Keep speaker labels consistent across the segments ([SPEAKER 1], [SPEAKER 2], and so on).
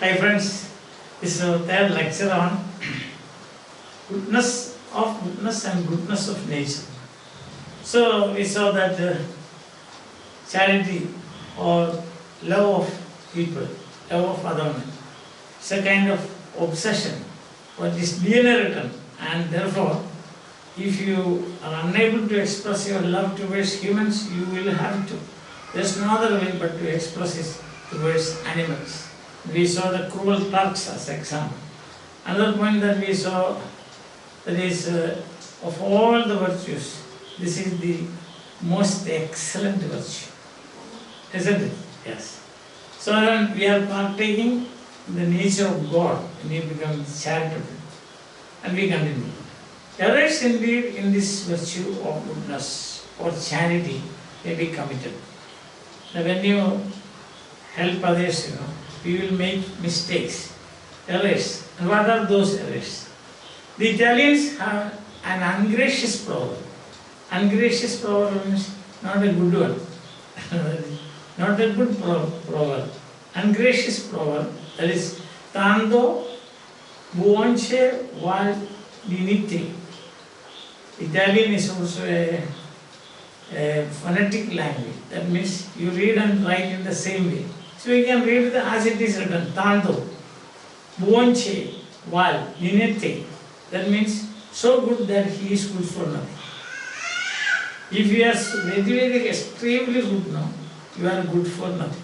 [SPEAKER 1] Hi friends, this is our third lecture on goodness and goodness of nature. So we saw that charity or love of people, love of other men, it's a kind of obsession, what is DNA written, and therefore if you are unable to express your love towards humans, you will have to. There's no other way but to express it towards animals. We saw the cruel Turks as example. Another point that we saw, that is of all the virtues, this is the most excellent virtue. Isn't it? Yes. So then we are partaking the nature of God and we become charitable. And we continue. Errors indeed in this virtue of goodness or charity may be committed. Now when you help others, we will make mistakes, errors. And what are those errors? The Italians have an ungracious proverb. Ungracious proverb means not a good one. Not a good proverb. Ungracious proverb, that is tanto buonce val dinite. Italian is also a phonetic language. That means you read and write in the same way. So we can read it as it is written, tanto, buonce, val, dinete. That means so good that he is good for nothing. If you are very extremely good now, you are good for nothing.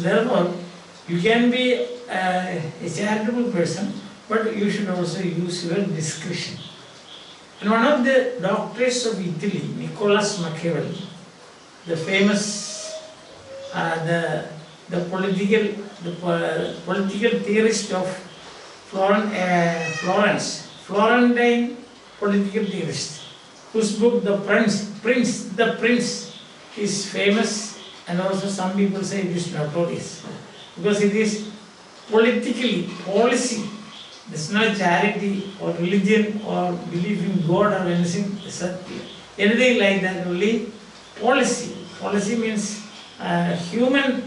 [SPEAKER 1] Therefore, you can be a charitable person, but you should also use your discretion. And one of the doctors of Italy, Nicholas Machiavelli, the famous, the political theorist of Florence, Florentine political theorist, whose book The Prince is famous, and also some people say it is notorious, because it is policy. It's not charity or religion or belief in God or anything like that, only policy. Policy means human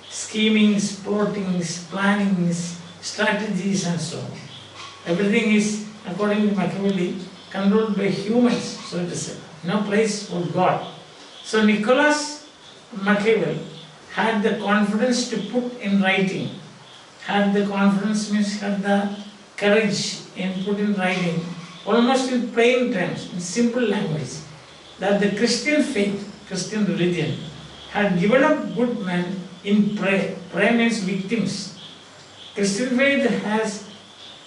[SPEAKER 1] schemings, plottings, plannings, strategies and so on. Everything is, according to Machiavelli, controlled by humans, so to say. No place for God. So Nicholas Machiavelli had the confidence to put in writing. Had the confidence means had the courage in put in writing, almost in plain terms, in simple language, that the Christian faith, Christian religion, had given up good men in prayer. Prayer means victims. Christian faith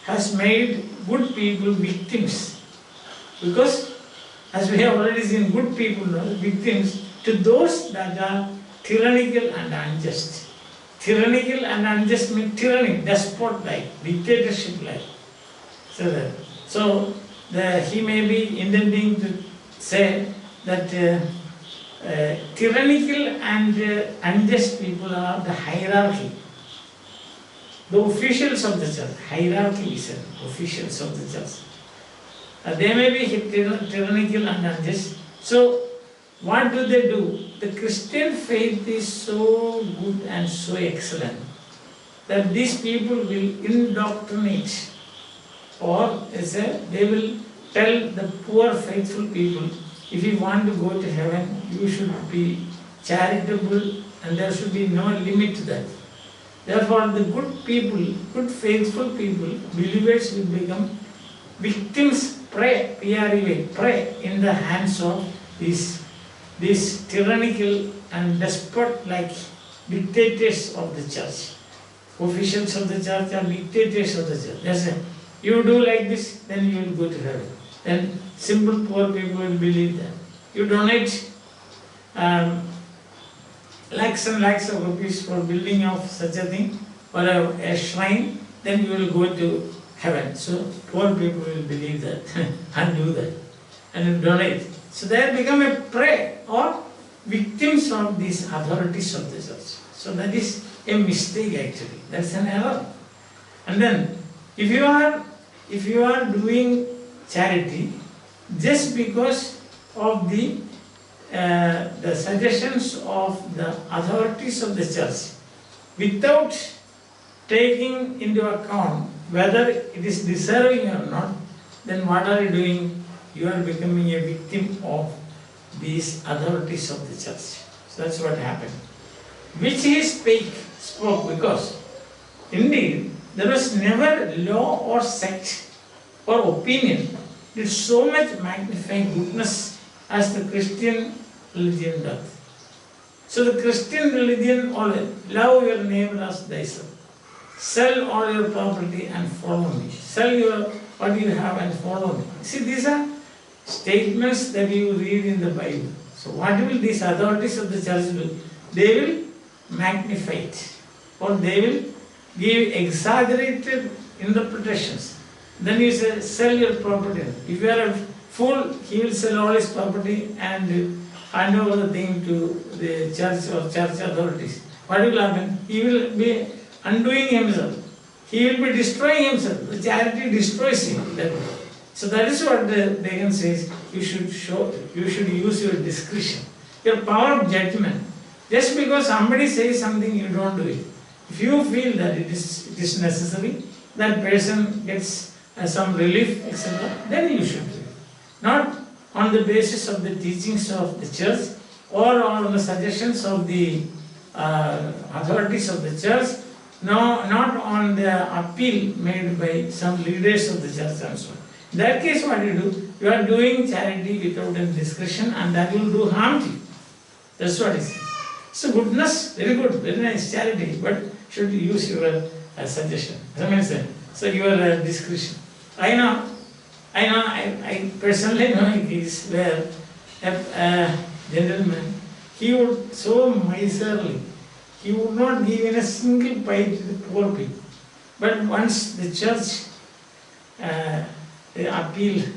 [SPEAKER 1] has made good people victims, because as we have already seen, good people are victims to those that are tyrannical and unjust. Tyrannical and unjust means tyranny, despot-like, dictatorship-like. So he may be intending to say that tyrannical and unjust people are the hierarchy. The officials of the church, hierarchy is officials of the church. They may be tyrannical and unjust. So what do? The Christian faith is so good and so excellent that these people will indoctrinate, or they will tell the poor faithful people, if you want to go to heaven, you should be charitable and there should be no limit to that. Therefore, the good people, good faithful people, believers will become victims, prey in the hands of these tyrannical and despot-like dictators of the church. Officials of the church are dictators of the church. They say, you do like this, then you will go to heaven. Then simple poor people will believe that. You donate lakhs and lakhs of rupees for building of such a thing, or a shrine, then you will go to heaven. So poor people will believe that and do that and donate. So they have become a prey or victims of these authorities of the church. So that is a mistake actually. That's an error. And then if you are doing charity just because of the suggestions of the authorities of the church, without taking into account whether it is deserving or not, then what are you doing? You are becoming a victim of these authorities of the church. So that's what happened. Which he spoke because indeed there was never law or sect or opinion did so much magnify goodness as the Christian religion doth. So the Christian religion always, love your neighbor as thyself. Sell all your property and follow me. Sell what you have and follow me. See, these are statements that you read in the Bible. So what will these authorities of the church do? They will magnify it, or they will give exaggerated interpretations. Then you say, sell your property. If you are a fool, he will sell all his property and hand over the thing to the church or church authorities. What will happen? He will be undoing himself. He will be destroying himself. The charity destroys him. So that is what the pagan says. You should use your discretion, your power of judgment. Just because somebody says something, you don't do it. If you feel that it is necessary, that person gets some relief, etc., then you should do it. Not on the basis of the teachings of the church or on the suggestions of the authorities of the church, no, not on the appeal made by some leaders of the church and so on. In that case, what you do? You are doing charity without any discretion, and that will do harm to you. That's what it is. So goodness, very good, very nice charity, but should you use your suggestion. So your discretion. I personally know a case where a gentleman, he would so miserly, he would not give in a single pie to the poor people. But once the church appealed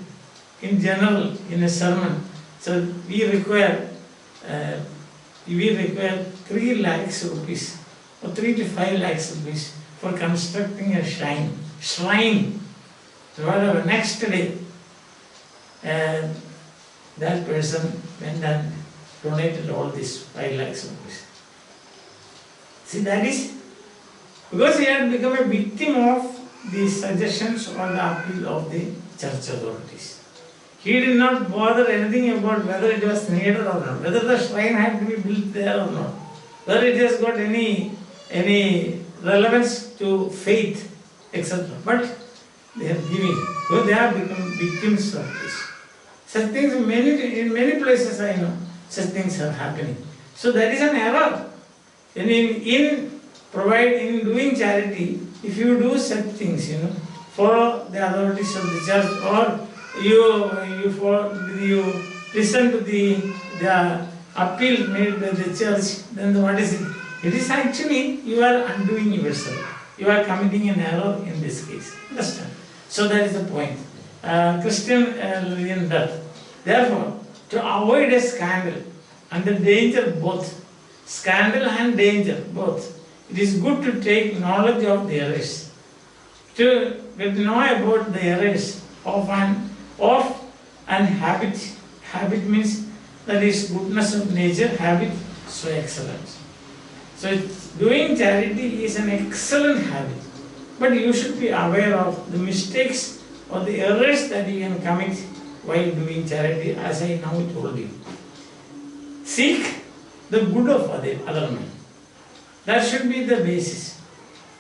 [SPEAKER 1] in general in a sermon, so we require 3 lakhs rupees or 3 to 5 lakhs rupees for constructing a shrine. So whatever, next day, that person went and donated all these 5 lakhs rupees. See, that is because he had become a victim of the suggestions or the appeal of the church authorities. He did not bother anything about whether it was needed or not, whether the shrine had to be built there or not, whether it has got any relevance to faith, etc. But they are giving, so they have become victims of this. Such things in many places I know, such things are happening. So that is an error. And in doing charity, if you do such things, follow the authorities of the church, or you listen to the appeal made by the church, then what is it? It is actually you are undoing yourself. You are committing an error in this case. Understand? So that is the point. Christian religion doth. Therefore, to avoid a scandal and the danger both, scandal and danger both, it is good to take knowledge of the errors. To get to know about the errors of an habit. Habit means that is goodness of nature, habit, so excellence. So doing charity is an excellent habit. But you should be aware of the mistakes or the errors that you can commit while doing charity, as I now told you. Seek the good of other men. That should be the basis.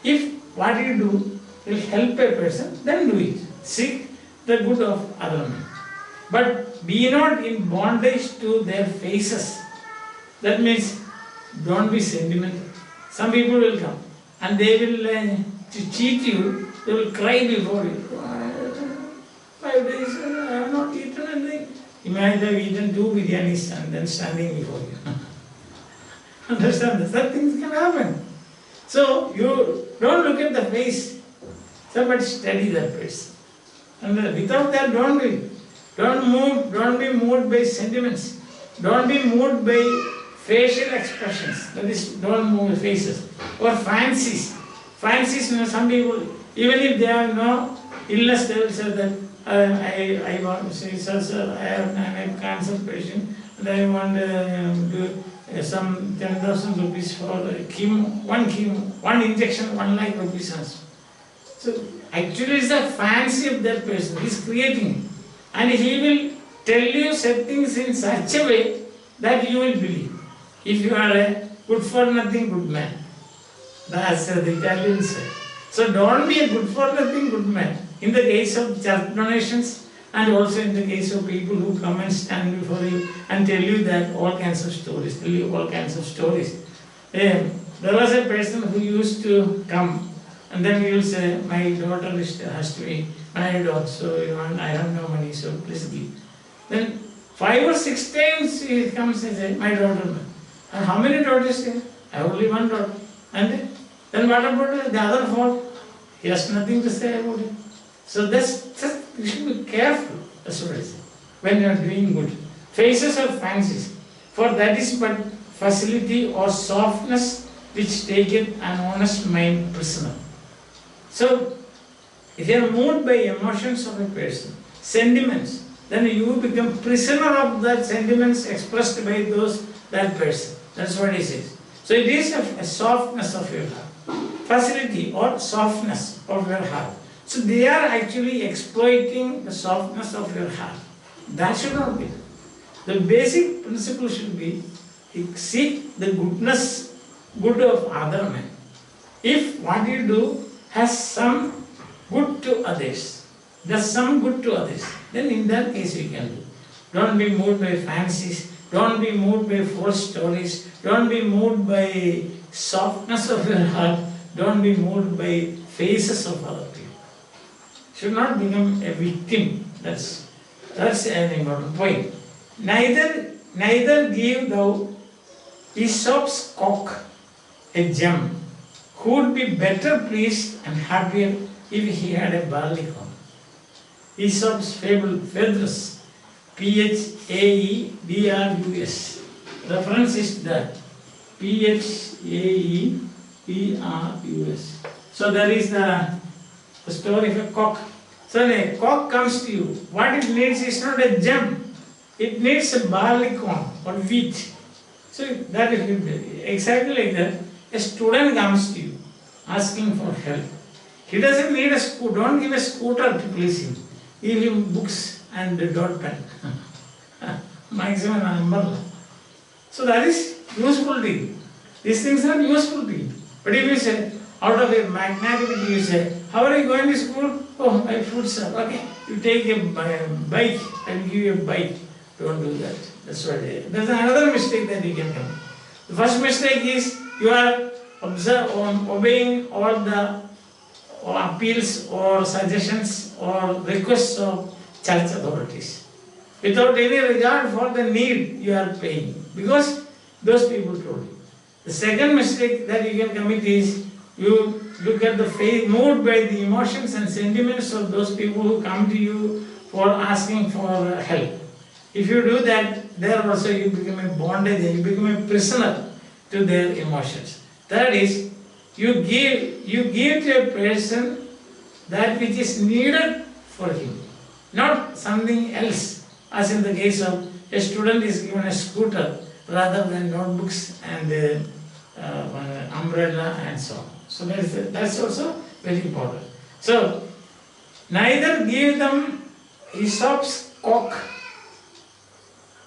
[SPEAKER 1] If what you do will help a person, then do it. Seek the good of other men. But be not in bondage to their faces. That means don't be sentimental. Some people will come and they will to cheat you, they will cry before you. 5 days, I have not eaten anything. You might have eaten 2 biryanis and then standing before you. Understand that? Such things can happen. So you don't look at the face, but study that person. And without that, don't do it. Don't be moved by sentiments. Don't be moved by facial expressions. That is, don't move faces. Or fancies. Fancies, some people, even if they have no illness, they will say that I want to say, sir, I have a cancer patient and I want to some 10,000 rupees for chemo, one injection, 1 lakh rupees also. So actually it's the fancy of that person, he is creating it. And he will tell you certain things in such a way that you will believe. If you are a good for nothing good man, that's the Italians say. So don't be a good for nothing good man. In the case of church donations and also in the case of people who come and stand before you and tell you that all kinds of stories, There was a person who used to come and then he will say, my daughter has to be married also, I have no money, so please give. Then 5 or 6 times he comes and says, my daughter. And how many daughters do you have? I have only 1 daughter. And then what about the other 4? He has nothing to say about it. So you should be careful, that's what I say, when you are doing good. Faces or fancies, for that is but facility or softness which taketh an honest mind prisoner. So, if you are moved by emotions of a person, sentiments, then you become prisoner of that sentiments expressed by that person. That's what he says. So it is a softness of your heart, facility or softness of your heart. So they are actually exploiting the softness of your heart. That should not be. The basic principle should be seek the good of other men. If what you do has some good to others, does some good to others, then in that case you can do. Don't be moved by fancies, don't be moved by false stories, don't be moved by softness of your heart, don't be moved by faces of other people. Should not become a victim. That's an important point. Neither give thou Aesop's cock a gem, who would be better pleased and happier if he had a barley corn. Aesop's fable, Phaedrus, Phaedrus. Reference is that. Phaedrus. So there is the story of a cock. So when a cock comes to you, what it needs is not a gem. It needs a barley corn or wheat. So that is exactly like that. A student comes to you asking for help. He doesn't need a scooter. Don't give a scooter to please him. Give him books and a dot pen. Maximum umbrella. So that is useful to you. These things are useful to you. But if you say, out of your magnanimity, you say, how are you going to school? Oh, my food, sir. Okay, you take a bike, I will give you a bike. Don't do that. That's what that's another mistake that you can commit. The first mistake is you are obeying all the appeals or suggestions or requests of church authorities. Without any regard for the need you are paying. Because those people told you. The second mistake that you can commit is you look at the faith moved by the emotions and sentiments of those people who come to you for asking for help. If you do that, there also you become a bondage, you become a prisoner to their emotions. Third is, you give to a person that which is needed for him, not something else. As in the case of a student is given a scooter rather than notebooks and umbrella and so on. So that's also very important. So, neither give them Aesop's cock,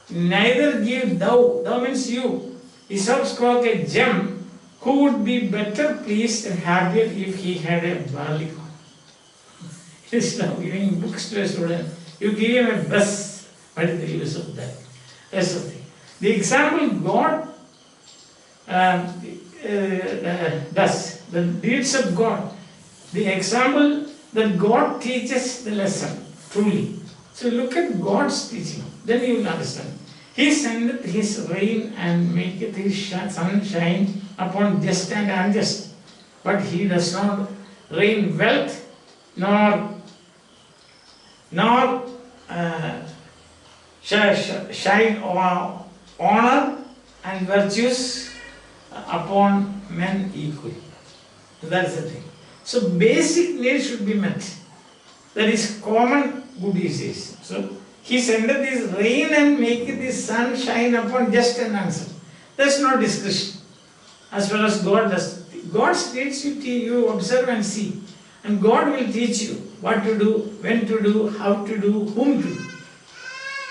[SPEAKER 1] neither give thou means you, Aesop's cock a gem, who would be better pleased and happier if he had a barley corn. Instead of giving books to a student, you give him a bus. What is the use of that? That's the thing. The example God does, the deeds of God, the example that God teaches the lesson, truly. So look at God's teaching, then you will understand. He sendeth his rain and maketh his sun shine upon just and unjust, but he does not rain wealth nor shine honor and virtues upon men equally. That's the thing. So basic needs should be met. That is common good he says. So he sendeth his rain and maketh his sun shine upon just and unjust. There's no discretion. As far as God does. God states you observe and see. And God will teach you what to do, when to do, how to do, whom to do.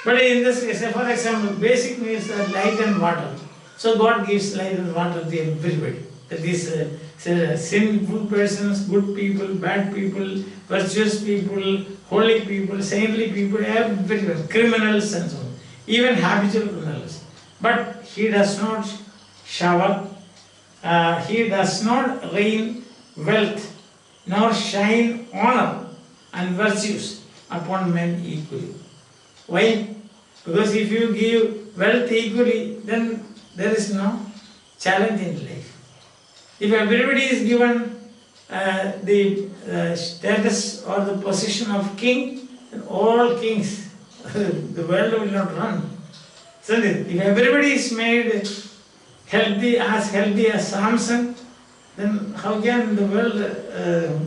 [SPEAKER 1] But in this case, for example, basic needs are light and water. So God gives light and water to everybody. That is, sinful persons, good people, bad people, virtuous people, holy people, saintly people, everyone, criminals and so on. Even habitual criminals. But He does not shower, He does not rain wealth, nor shine honor and virtues upon men equally. Why? Because if you give wealth equally, then there is no challenge in life. If everybody is given the status or the position of king, then all kings, the world will not run. So if everybody is made healthy as Samson, then how can the world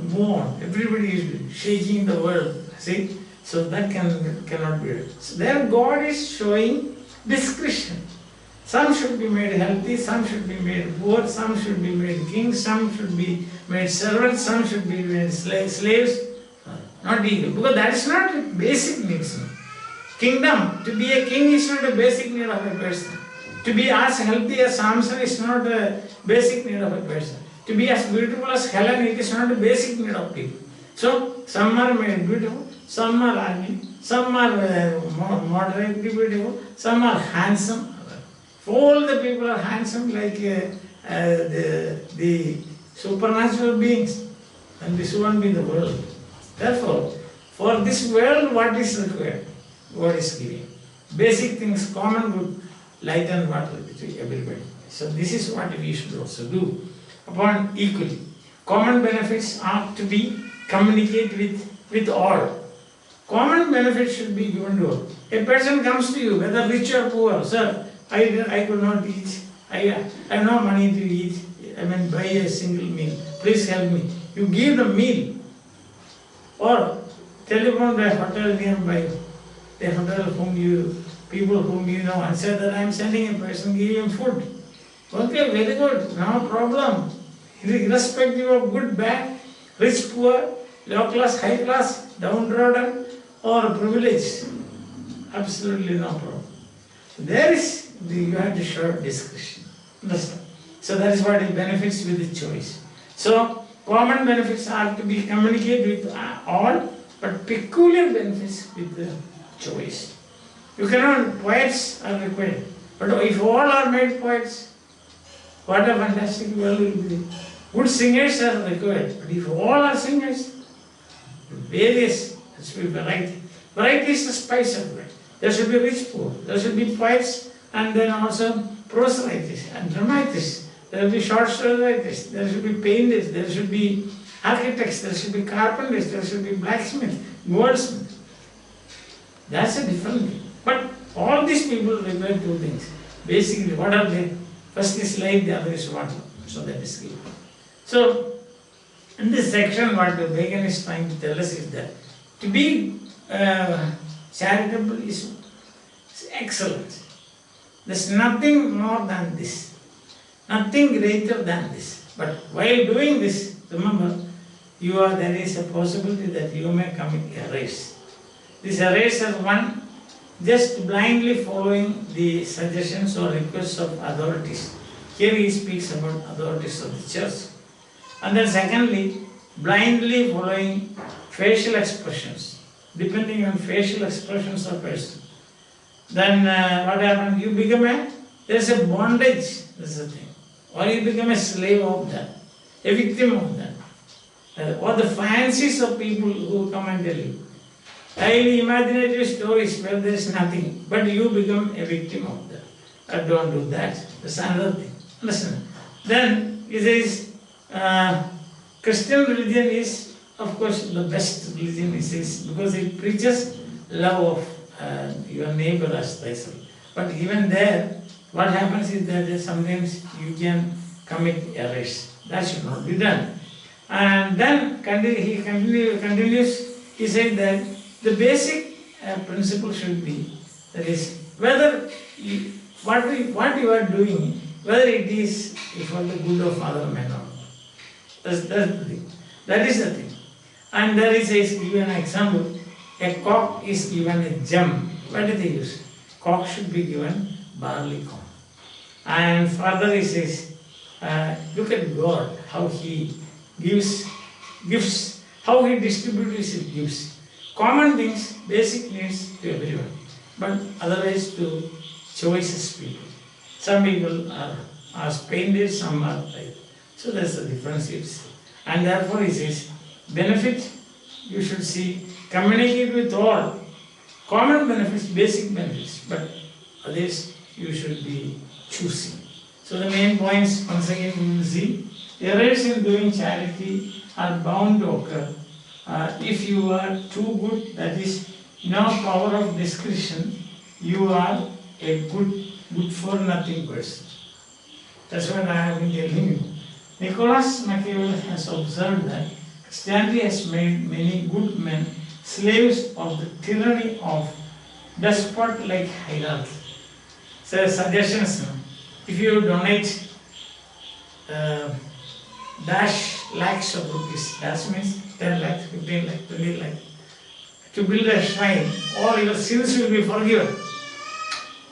[SPEAKER 1] move on? Everybody is shaking the world. See? So that cannot be right. So there God is showing discretion. Some should be made healthy, some should be made poor, some should be made kings, some should be made servants, some should be made slaves. Not equal. Because that is not a basic needs. Kingdom, to be a king is not a basic need of a person. To be as healthy as Samson is not a basic need of a person. To be as beautiful as Helen, it is not a basic need of people. So, some are made beautiful, some are ugly, some are moderately beautiful, some are handsome. All the people are handsome like the supernatural beings, and this won't be the world. Therefore, for this world, what is required? God is giving. Basic things, common good, light and water to everybody. So this is what we should also do upon equally. Common benefits are to be communicated with all. Common benefits should be given to all. A person comes to you, whether rich or poor, sir, I could not eat, I have no money to eat, buy a single meal, please help me. You give the meal, or telephone the hotel nearby, the hotel people whom you know, and say that I am sending a person, give him food. Okay, very good, no problem. Irrespective of good, bad, rich, poor, low class, high class, downtrodden, or privileged, absolutely no problem. So you have to show discretion. Understand? So that is what it benefits with the choice. So common benefits are to be communicated with all, but peculiar benefits with the choice. You cannot, poets are required. But if all are made poets, what a fantastic world will be. Good singers are required. But if all are singers, various, there should be variety. Variety is the spice of life. There should be rich poor, there should be poets, and then also prose writers and dramatists. There will be short story writers, there should be painters, there should be architects, there should be carpenters, there should be blacksmiths, goldsmiths. That's a different thing. But all these people require two things. Basically, what are they? First is light, the other is water. So that is given. So, in this section, what Bacon is trying to tell us is that to be charitable is excellent. There's nothing more than this, nothing greater than this. But while doing this, remember, there is a possibility that you may commit errors. These errors are one, just blindly following the suggestions or requests of authorities. Here he speaks about authorities of the church. And then secondly, blindly following facial expressions, depending on facial expressions of person. Then what happens? You become there's a bondage, that's the thing. Or you become a slave of that, a victim of that. Or the fancies of people who come and tell you. Highly imaginative stories where there is nothing, but you become a victim of that. Don't do that. That's another thing. Listen. Then he says, Christian religion is, of course, the best religion, he says, because it preaches love of your neighbor as thyself. But even there, what happens is that sometimes you can commit errors. That should not be done. And then he continues, he said that the basic principle should be, that is, whether what you are doing whether it is for the good of other men or not. That's the thing. That is the thing. And there is given an example. A cock is given a gem. What do they use? Cock should be given barley corn. And further he says, look at God, how he gives gifts, how he distributes his gifts. Common things, basic needs to everyone, but otherwise to choices people. Some people are splendid, some are like. So that's the difference you see. And therefore he says, benefit, you should see, communicate with all. Common benefits, basic benefits, but others you should be choosing. So the main points, once again we will see, errors in doing charity are bound to occur. If you are too good, that is no power of discretion, you are a good for nothing person. That's what I have been telling you. Nicholas Mathew has observed that Christianity has made many good men slaves of the tyranny of despot-like hierarchy. So suggestions, if you donate dash lakhs of rupees, that means 10 lakhs, 15 lakhs, 20 lakhs, to build a shrine, all your sins will be forgiven.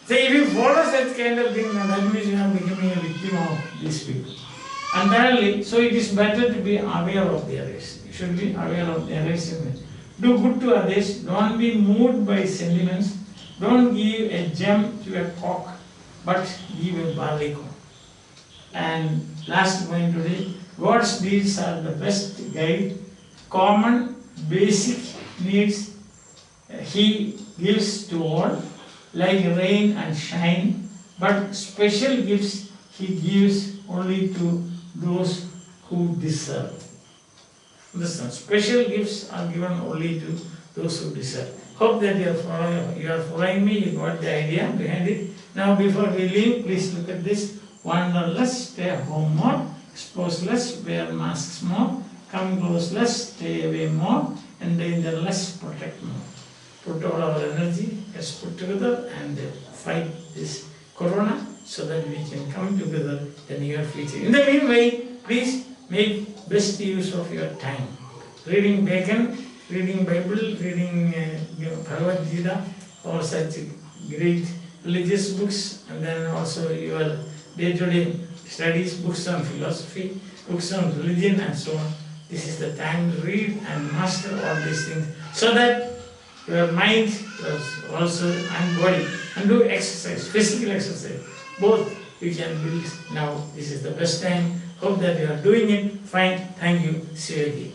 [SPEAKER 1] So if you follow such kind of thing, that means you are becoming a victim of these people. And thirdly, so it is better to be aware of the others. You should be aware of the others. Do good to others, don't be moved by sentiments, don't give a gem to a cock, but give a barley corn. And last point today, God's deeds are the best guide. Common, basic needs He gives to all, like rain and shine, but special gifts He gives only to those who deserve. Listen, special gifts are given only to those who deserve. Hope that you are following me, you got the idea behind it. Now before we leave, please look at this. Wander less, stay home more, expose less, wear masks more, come close less, stay away more, endanger less, protect more. Put all our energy, let's put together and fight this corona so that we can come together in the near future. In the meanwhile, please make best use of your time. Reading Bacon, reading Bible, reading Bhagavad Gita, or such great religious books, and then also your day-to-day studies, books on philosophy, books on religion and so on. This is the time to read and master all these things so that your mind also and body, and do exercise, physical exercise, both you can build now. This is the best time. Hope that you are doing it. Fine. Thank you. See you again.